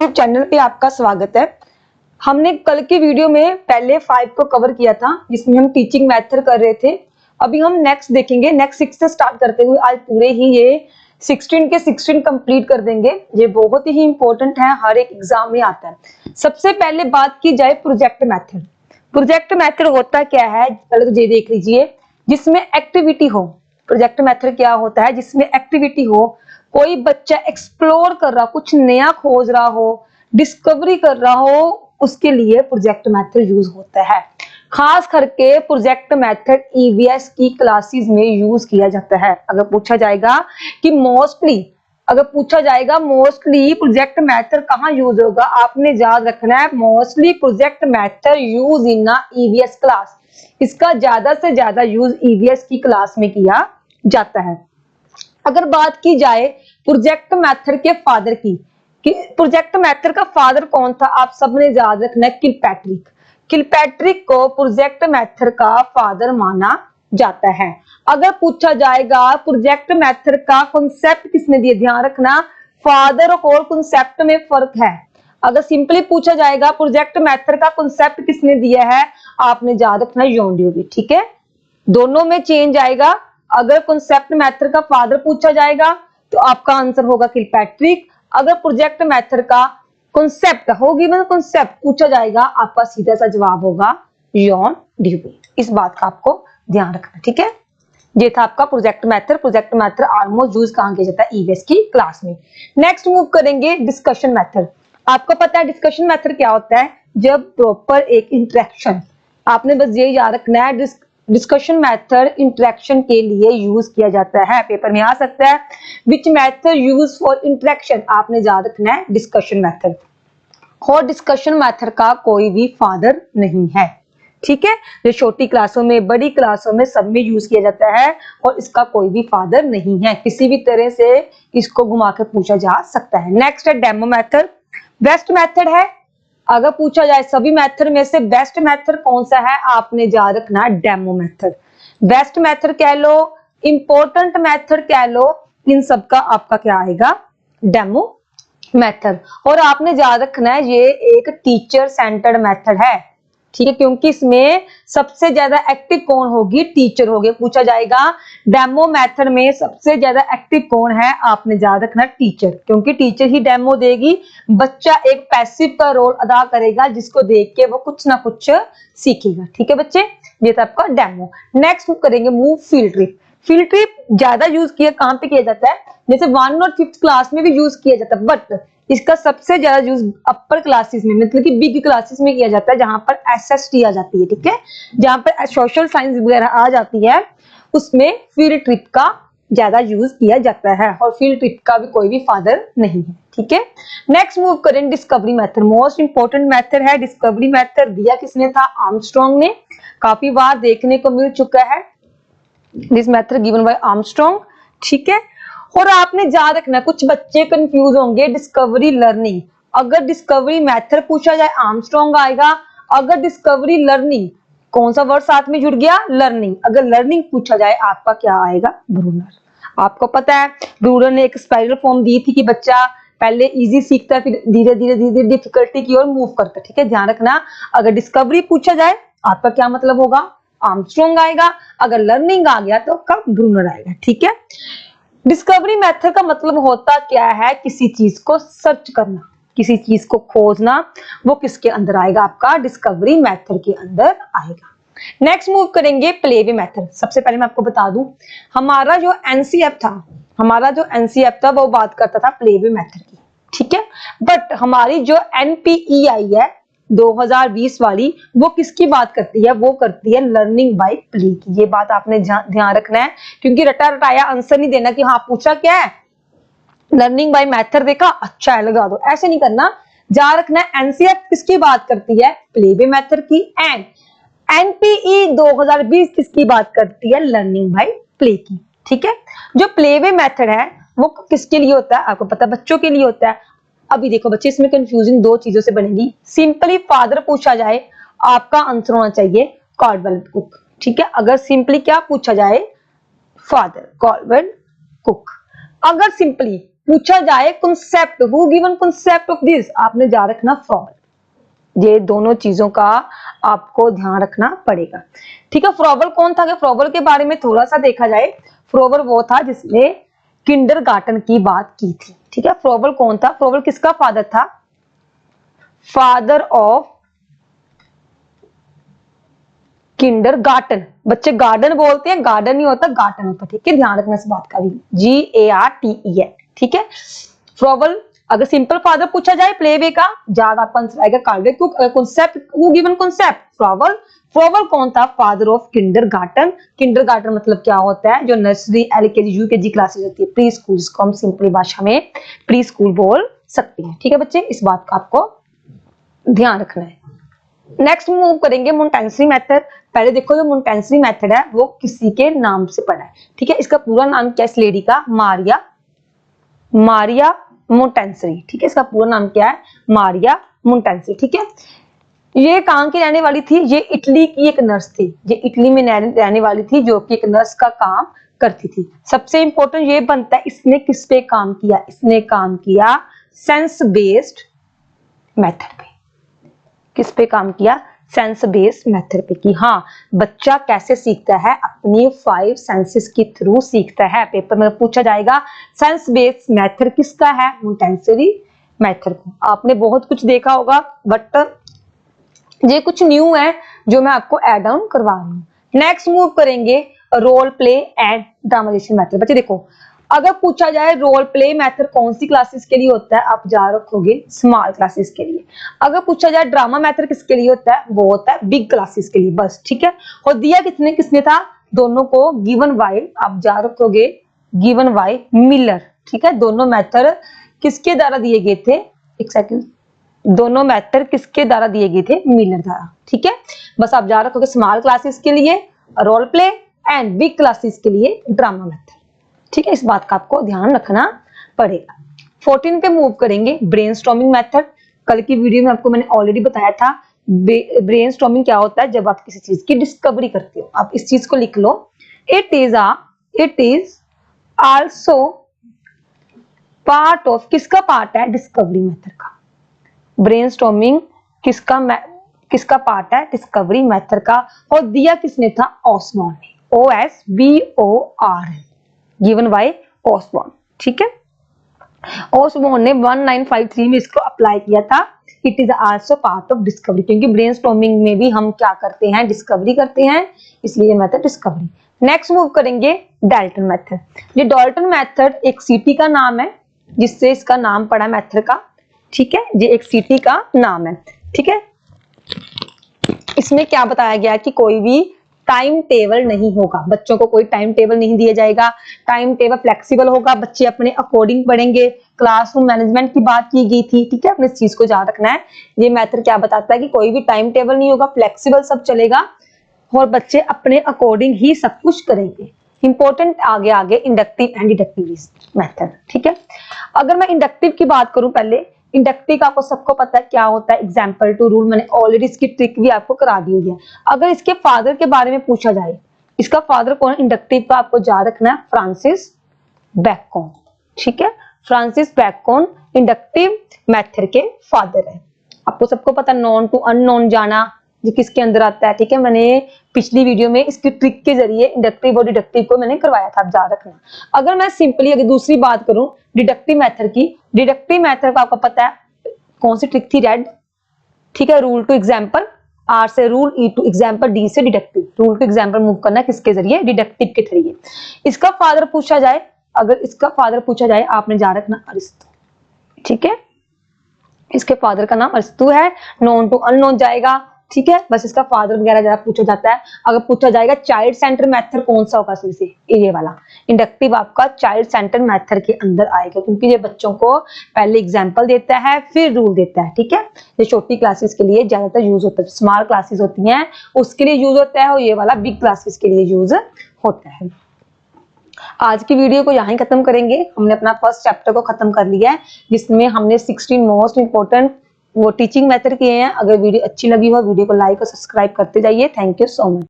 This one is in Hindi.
चैनल पे आपका स्वागत है। हमने कल की वीडियो में पहले 5 को कवर किया था जिसमें हम टीचिंग मेथड कर रहे थे। अभी हम नेक्स्ट देखेंगे। नेक्स्ट 6 से स्टार्ट करते हुए आज पूरे ही ये 16 के 16 कंप्लीट कर देंगे। ये बहुत ही इंपॉर्टेंट है, हर एक एग्जाम में आता है। सबसे पहले बात की जाए प्रोजेक्ट मेथड। प्रोजेक्ट मेथड होता क्या है, पहले तो ये देख लीजिए, जिसमें एक्टिविटी हो। प्रोजेक्ट मेथड क्या होता है? जिसमें एक्टिविटी हो, कोई बच्चा एक्सप्लोर कर रहा, कुछ नया खोज रहा हो, डिस्कवरी कर रहा हो, उसके लिए प्रोजेक्ट मेथड यूज होता है। खास करके प्रोजेक्ट मेथड ईवीएस की क्लासेस में यूज किया जाता है। अगर पूछा जाएगा कि मोस्टली प्रोजेक्ट मेथड कहाँ यूज होगा, आपने याद रखना है mostly project method use in EVS class. इसका ज्यादा से ज्यादा यूज ईवीएस की क्लास में किया जाता है। अगर बात की जाए प्रोजेक्ट मेथड के फादर की, कि प्रोजेक्ट मेथड का फादर कौन था, आप सबने याद रखना है किलपैट्रिक। किलपैट्रिक को प्रोजेक्ट मेथड का फादर माना जाता है। अगर पूछा जाएगा प्रोजेक्ट मेथड का कॉन्सेप्ट किसने दिया, ध्यान रखना फादर और कॉन्सेप्ट में फर्क है। अगर सिंपली पूछा जाएगा प्रोजेक्ट मेथड का कॉन्सेप्ट किसने दिया है, आपने याद रखना जॉन ड्यूवी। ठीक है, दोनों में चेंज आएगा। अगर कॉन्सेप्ट मेथड का फादर पूछा जाएगा तो आपका आंसर होगा किलपैट्रिक। अगर प्रोजेक्ट मेथड का कॉन्सेप्ट कॉन्सेप्ट पूछा जाएगा, आपका सीधा सा जवाब होगा जॉन ड्यूवी। इस बात का आपको ध्यान रखना। ठीक है, ये था आपका project method. Project method almost use कहां किया जाता है, ईवीएस की क्लास में। नेक्स्ट मूव करेंगे डिस्कशन मेथड। आपको पता है डिस्कशन मेथड क्या होता है? जब प्रॉपर एक इंटरेक्शन, आपने बस ये याद रखना है, डिस्कशन मेथड इंटरेक्शन के लिए यूज किया जाता है। पेपर में आ सकता है which method use for interaction, आपने याद रखना है डिस्कशन मेथड। और डिस्कशन मेथड का कोई भी फादर नहीं है। ठीक है, जो छोटी क्लासों में, बड़ी क्लासों में, सब में यूज किया जाता है और इसका कोई भी फादर नहीं है। किसी भी तरह से इसको घुमा के पूछा जा सकता है। नेक्स्ट है डेमो मेथड। बेस्ट मेथड है। अगर पूछा जाए सभी मेथड में से बेस्ट मेथड कौन सा है, आपने याद रखना डेमो मेथड। बेस्ट मेथड कह लो, इंपॉर्टेंट मेथड कह लो, इन सब का आपका क्या आएगा, डेमो मेथड। और आपने याद रखना है ये एक टीचर सेंटर्ड मेथड है। ठीक है, क्योंकि इसमें सबसे ज्यादा एक्टिव कौन होगी, टीचर होगी। पूछा जाएगा डेमो मेथड में सबसे ज्यादा एक्टिव कौन है, आपने याद रखना टीचर, क्योंकि टीचर ही डेमो देगी। बच्चा एक पैसिव का रोल अदा करेगा जिसको देख के वो कुछ ना कुछ सीखेगा। ठीक है बच्चे, ये था आपका डेमो। नेक्स्ट करेंगे move field trip. Field trip ज्यादा यूज किया कहां पे किया जाता है, जैसे 1 और 5th क्लास में भी यूज किया जाता है, बट इसका सबसे ज्यादा यूज अपर क्लासेस में, मतलब कि बिग क्लासेस में किया जाता है, जहां पर एसएसटी आ जाती है। ठीक है, जहां पर सोशल साइंस वगैरह आ जाती है, उसमें फील्ड ट्रिप का ज्यादा यूज किया जाता है। और फील्ड ट्रिप का भी कोई भी फादर नहीं है। ठीक है, नेक्स्ट मूव करें discovery method. Most important method है डिस्कवरी मेथड। दिया किसने था, आर्मस्ट्रांग ने। काफी बार देखने को मिल चुका है this method given by Armstrong. ठीक है, और आपने याद रखना, कुछ बच्चे कंफ्यूज होंगे डिस्कवरी लर्निंग। अगर डिस्कवरी मेथड पूछा जाए आर्मस्ट्रांग आएगा। अगर डिस्कवरी लर्निंग, कौन सा वर्ड साथ में जुड़ गया, लर्निंग। अगर लर्निंग पूछा जाए आपका क्या आएगा, ब्रूनर। आपको पता है ब्रूनर ने एक स्पाइरल फॉर्म दी थी कि बच्चा पहले इजी सीखता है, फिर धीरे धीरे डिफिकल्टी की ओर मूव करता है। ठीक है, ध्यान रखना। अगर डिस्कवरी पूछा जाए आपका क्या मतलब होगा, आर्मस्ट्रांग आएगा। अगर लर्निंग आ गया तो कब, ब्रूनर आएगा। ठीक है, डिस्कवरी मेथड का मतलब होता क्या है, किसी चीज को सर्च करना, किसी चीज को खोजना। वो किसके अंदर आएगा, आपका डिस्कवरी मेथड के अंदर आएगा। नेक्स्ट मूव करेंगे प्लेवे मेथड। सबसे पहले मैं आपको बता दूं, हमारा जो एनसीएफ था वो बात करता था प्लेवे मेथड की। ठीक है, बट हमारी जो एनपीईआई है 2020 वाली, वो किसकी बात करती है, वो करती है लर्निंग बाय प्ले की। ये बात आपने ध्यान रखना है, क्योंकि रटा रटाया आंसर नहीं देना कि हाँ पूछा क्या है, लर्निंग बाय मेथड देखा, अच्छा है लगा दो, ऐसे नहीं करना। जा रखना है एनसीएफ किसकी बात करती है, प्लेवे मेथड की। एंड एनपीई 2020 किसकी बात करती है, लर्निंग बाय प्ले की। ठीक है, जो प्लेवे मेथड है वो किसके लिए होता है, आपको पता है बच्चों के लिए होता है। अभी देखो बच्चे, इसमें कंफ्यूजिंग दो चीजों से बनेगी। सिंपली फादर पूछा जाए, आपका आंसर होना चाहिए कॉल्डवेल कुक। ठीक है, अगर सिंपली क्या पूछा जाए, फादर कॉल्डवेल कुक। अगर सिंपली पूछा जाए concept, who given concept of this, आपने जा रखना फ्रॉबल। ये दोनों चीजों का आपको ध्यान रखना पड़ेगा। ठीक है, फ्रॉबल कौन था? फ्रॉबल के बारे में थोड़ा सा देखा जाए, फ्रॉबल वो था जिसने किंडरगार्टन की बात की थी। ठीक है, फ्रॉबल कौन था? फ्रॉबल किसका फादर था? Father of kindergarten. बच्चे गार्डन बोलते हैं, गार्डन नहीं होता, गार्टन होता। ठीक है, ध्यान रखना इस बात का भी, GARTEN। ठीक है, फ्रॉबल अगर सिंपल फादर पूछा जाए प्ले वे का, ज्यादा आपका आंसर आएगा कार्डवेक कुक। Concept, who given concept? Froebel. Froebel कौन था? Father of kindergarten. किंडरगार्टन मतलब क्या होता है? जो नर्सरी, LKG, UKG क्लासेस होती है, प्री स्कूल, जिसको हम सिंपली भाषा में प्री स्कूल बोल सकते हैं। ठीक है बच्चे, इस बात का आपको ध्यान रखना है। नेक्स्ट मूव करेंगे मोंटेंसरी मेथड। पहले देखो जो मोंटेंसरी मेथड है वो किसी के नाम से पढ़ा है। ठीक है, इसका पूरा नाम क्या है इस लेडी का? मारिया मोंटेंसरी। ठीक है, इसका पूरा नाम क्या है? मारिया मोंटेंसरी। ठीक है, ये कहां की रहने वाली थी? ये इटली की एक नर्स थी। ये इटली में रहने वाली थी, जो कि एक नर्स का काम करती थी। सबसे इंपॉर्टेंट ये बनता है, इसने किस पे काम किया? इसने काम किया सेंस बेस्ड मेथड पे। किस पे काम किया? सेंस बेस्ड मेथड पे। कि हाँ, बच्चा कैसे सीखता है? अपनी 5 सेंसेस के थ्रू सीखता है। पेपर में पूछा जाएगा सेंस बेस्ड मेथड किसका है? मोंटेंसरी मेथड को। आपने बहुत कुछ देखा होगा, बट ये कुछ न्यू है जो मैं आपको ऐड ऑन करवा रही हूँ। नेक्स्ट मूव करेंगे रोल प्ले एंड ड्रामाइजेशन मेथड। बच्चे देखो, अगर पूछा जाए रोल प्ले मेथड कौन सी क्लासेस के लिए होता है, आप जा रखोगे स्मॉल क्लासेस के लिए। अगर पूछा जाए ड्रामा मेथड किसके लिए होता है, वो होता है बिग क्लासेस के लिए, बस। ठीक है, और दिया किसने किसने था? दोनों को गिवन बाय, आप जा रखोगे गिवन बाय मिलर। ठीक है, दोनों मेथड किसके द्वारा दिए गए थे? एक सेकंड, दोनों मेथड किसके द्वारा दिए गए थे? मिलर द्वारा। ठीक है, बस आप जा रखोगे स्मॉल क्लासेस के लिए role play and big classes के लिए ड्रामा मेथड। ठीक है, इस बात का आपको ध्यान रखना पड़ेगा। 14 पे मूव करेंगे ब्रेनस्टॉर्मिंग मेथड। कल की वीडियो में आपको मैंने ऑलरेडी बताया था ब्रेनस्टॉर्मिंग क्या होता है। जब आप किसी चीज की डिस्कवरी करते हो, आप इस चीज को लिख लो, it is also part of, किसका पार्ट है? डिस्कवरी मेथड का। ब्रेनस्टॉर्मिंग किसका पार्ट है? डिस्कवरी मेथड का। और दिया किसने था? ऑसबॉर्न ने, OSBORN, गिवन बाय ऑसबॉर्न। ठीक है, ऑसबॉर्न ने 1953 में इसको अप्लाई किया था। It is also part of discovery, क्योंकि ब्रेनस्टॉर्मिंग में भी हम क्या करते हैं? डिस्कवरी करते हैं, इसलिए मेथड डिस्कवरी। नेक्स्ट मूव करेंगे डाल्टन मेथड। ये डाल्टन मेथड एक सिटी का नाम है, जिससे इसका नाम पड़ा मेथड का। ठीक है, ये एक सिटी का नाम है। ठीक है, इसमें क्या बताया गया कि कोई भी टाइम टेबल नहीं होगा, बच्चों को कोई टाइम टेबल नहीं दिया जाएगा। टाइम टेबल फ्लेक्सिबल होगा, बच्चे अपने अकॉर्डिंग पढ़ेंगे। क्लासरूम मैनेजमेंट की बात की गई थी। ठीक है, अपने इस चीज को याद रखना है। ये मेथड क्या बताता है कि कोई भी टाइम टेबल नहीं होगा, फ्लेक्सिबल सब चलेगा और बच्चे अपने अकॉर्डिंग ही सब कुछ करेंगे। इंपॉर्टेंट आगे आगे इंडक्टिव एंड डिडक्टिव मेथड। ठीक है, अगर मैं इंडक्टिव की बात करूं, पहले इंडक्टिव का आपको सबको पता है क्या होता है, एग्जाम्पल टू रूल। मैंने ऑलरेडी इसकी ट्रिक भी आपको करा दी हुई है। अगर इसके फादर के बारे में पूछा जाए, इसका फादर कौन है इंडक्टिव का? आपको याद रखना है फ्रांसिस बैकन। ठीक है, फ्रांसिस बैकन इंडक्टिव मेथड के फादर है। आपको सबको पता, नॉन टू अननोन जाना ये किसके अंदर आता है। ठीक है, मैंने पिछली वीडियो में इसकी ट्रिक के जरिए इंडक्टिव और डिडक्टिव को मैंने करवाया था, आप याद रखना। अगर मैं सिंपली अगर दूसरी बात करूं डिडक्टिव मेथड की, डिडक्टिव मेथड का आपको पता है कौन सी ट्रिक थी? रेड। ठीक है, रूल टू एग्जाम्पल, R से rule, E to example, D से deductive. Rule to example move करना है किसके जरिए? डिडक्टिव के जरिए। इसका फादर पूछा जाए, अगर इसका फादर पूछा जाए, आपने याद रखना अरिस्तु। ठीक है, इसके फादर का नाम अरिस्तु है। नॉन टू अननोन जाएगा। ठीक है, बस इसका फादर वगैरह जरा पूछा जाता है। अगर पूछा जाएगा चाइल्ड सेंटर मेथड कौन सा होगा, इसमें से ये वाला इंडक्टिव आपका चाइल्ड सेंटर मेथड के अंदर आएगा, क्योंकि ये बच्चों को पहले एग्जांपल देता है फिर रूल देता है। ठीक है, ये छोटी क्लासेस के लिए ज्यादातर यूज होता है, स्मॉल क्लासेस होती हैं उसके लिए यूज होता है, और ये वाला बिग क्लासेस के लिए यूज होता है। आज की वीडियो को यहीं खत्म करेंगे। हमने अपना फर्स्ट चैप्टर को खत्म कर लिया है, जिसमें हमने 16 मोस्ट इंपोर्टेंट वो टीचिंग मेथड किए हैं। अगर वीडियो अच्छी लगी हो, वीडियो को लाइक और सब्सक्राइब करते जाइए। Thank you so much.